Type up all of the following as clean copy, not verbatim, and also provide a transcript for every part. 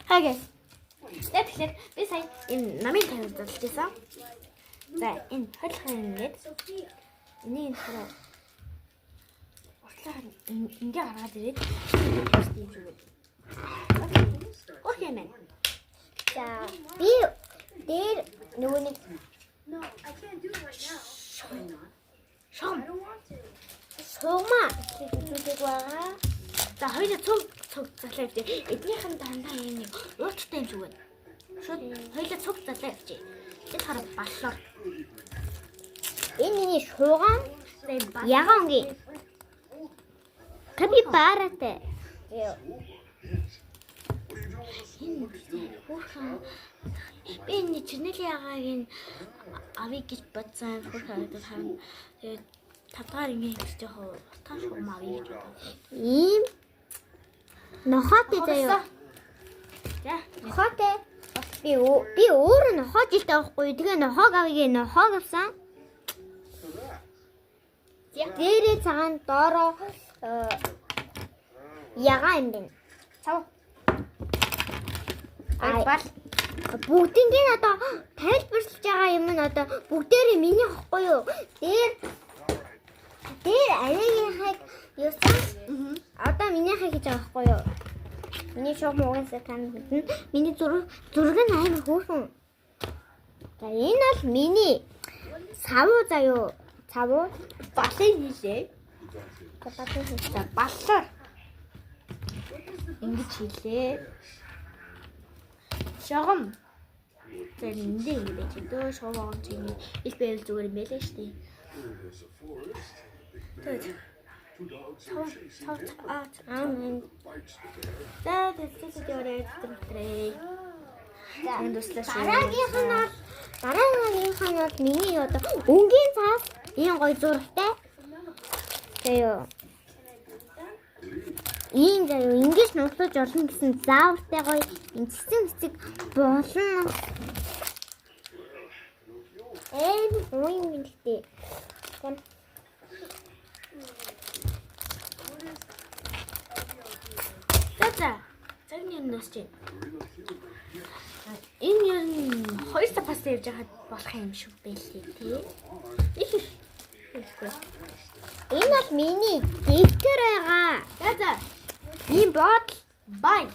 Хагээ. Тэгэхээр би сая энэ намын тавьж болж байсан. За энэ хойлохын ингээд энийг хараа. Уртлаар ингээ гаргаад ирээд тийм шүү. Окей мэн. За би дээр нөгөө нэг шугама хийх байгаа. За хоёул цуг залаа явж. Эднийхэн дандаа юм нэг уучтай юм зүгэн. Шууд хоёул цуг залаа явж. Тэр хараа баллаар. Энэ миний шугам ягаангийн капибаратай. Би энэ чинэл ягааг нь авъя гэж бодсон. Хөрхөд харна. Тэгээд тавтаар ингэ хийж яах вэ? Утгаар шугам авъя гэж бодлоо. Ийм нохоотой заяа. За, Нохоотой. Би өөрөө нохоо жилтэй авахгүй. Тэгээ нохоог авъя. Нохоог авсан. Дээрээ цагаан доороо ягаа юм бэ? цав. Айбал Бүгдийн одоо тайлбарлаж байгаа юм нь одоо бүгдээрээ миний хохгүй юу? Дээр арайгийнхыг юусан? Одоо минийхээ хийж байгаа хохгүй юу? Миний шог муугасаа тань мэднэ. Миний зураг нь амар хөөрхөн. За энэ бол миний савуу заяо. Савуу балын хийлээ. за Баллаар ингэж хийлээ. Шогом. Тэр эндээ ингэ байж дөө шогом чинь их байвал зүгээр юм байлаа шүү дээ. Тэгээд Аамен. за тэсэд яваад хэвтрээ. Энэ дуслаа шүү. Дараагийнх нь бол миний одоо өнгийн цаас ийм гоё зурагтай. Тэё. Ийм заяа ингэж нуглаж олно гэсэн заавартай гоё энэ цэцэг болно. Ой мэлтэй. За. Цагны нөөс чинь. Энэ ер нь хоёр та паста явж хаад болох юм шиг байлээ тий. Их. Энэ бол миний дэвтэр байгаа. За. Ийм бодол Bye.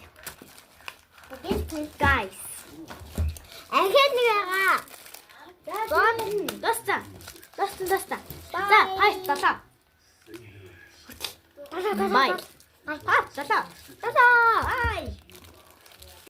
guys. Ахад нэг байгаа. Доста. За, хай талаа. Bye. Талаа. Ай.